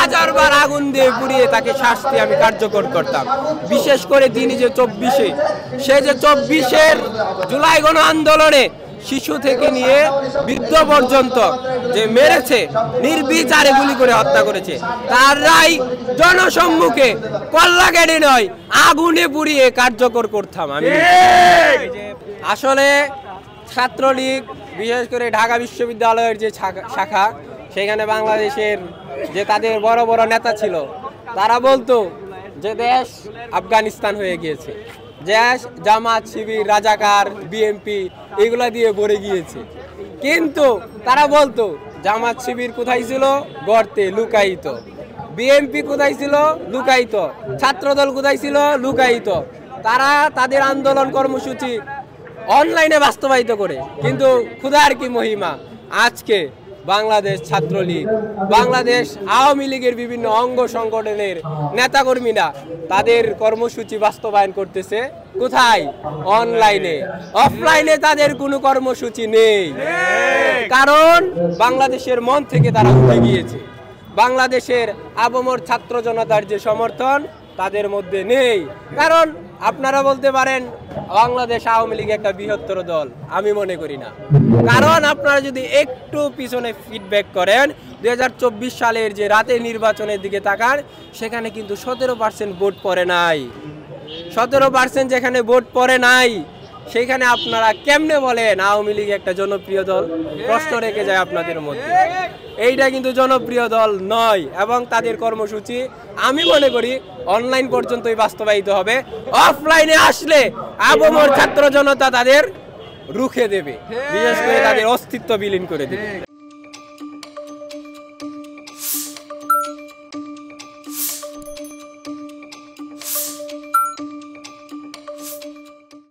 1000 বার আগুন দিয়ে পুড়িয়ে তাকে শাস্তি আমি কার্যকর করতাম। বিশেষ করে তিনি যে 24-এ, সে যে 24-এর জুলাই গণ আন্দোলনে শিশু থেকে নিয়ে বৃদ্ধ পর্যন্ত যে মেরেছে, নির্বিচারে গুলি করে হত্যা করেছে, তার রায় জনসম্মুখে কল্লা কেটে নয়, আগুনে পুড়িয়ে কার্যকর করতাম আমি। আসলে ছাত্রলীগ, বিশেষ করে ঢাকা বিশ্ববিদ্যালয়ের যে শাখা, সেখানে বাংলাদেশের যে তাদের বড় বড় নেতা ছিল, তারা বলতো যে দেশ আফগানিস্তান হয়ে গিয়েছে, দেশ জামাত, শিবির, রাজাকার, বিএমপি এগুলা দিয়ে ভরে গিয়েছে। কিন্তু তারা বলতো জামাত শিবির কোথায় ছিল? গর্তে লুকায়িত। বিএমপি কোথায় ছিল? লুকায়িত। ছাত্রদল কোথায় ছিল? লুকায়িত। তারা তাদের আন্দোলন কর্মসূচি অনলাইনে বাস্তবায়িত করে। কিন্তু খোদার কি মহিমা, আজকে বাংলাদেশ ছাত্রলীগ, বাংলাদেশ আওয়ামী লীগের বিভিন্ন অঙ্গ সংগঠনের নেতাকর্মীরা তাদের কর্মসূচি বাস্তবায়ন করতেছে কোথায়? অনলাইনে। অফলাইনে তাদের কোনো কর্মসূচি নেই, কারণ বাংলাদেশের মন থেকে তারা উঠে গিয়েছে। বাংলাদেশের আপামর ছাত্র জনতার যে সমর্থন তাদের মধ্যে নেই। কারণ আপনারা বলতে পারেন বাংলাদেশ আওয়ামী লীগ একটা বৃহত্তর দল, আমি মনে করি না। কারণ আপনারা যদি একটু পিছনে ফিডব্যাক করেন, 2024 সালের যে রাতের নির্বাচনের দিকে তাকান, সেখানে কিন্তু 17% ভোট পড়ে নাই। 17% যেখানে ভোট পড়ে নাই, সেখানে আপনারা কেমনে বলেন আওয়ামী লীগ একটা জনপ্রিয় দল? প্রশ্ন রেখে যায় আপনাদের মধ্যে। এইটা কিন্তু জনপ্রিয় দল নয়, এবং তাদের কর্মসূচি আমি মনে করি অনলাইন পর্যন্তই বাস্তবায়িত হবে। অফলাইনে আসলে আপামর ছাত্র জনতা তাদের রুখে দেবে, বিশেষ করে তাদের অস্তিত্ব বিলীন করে দেবে।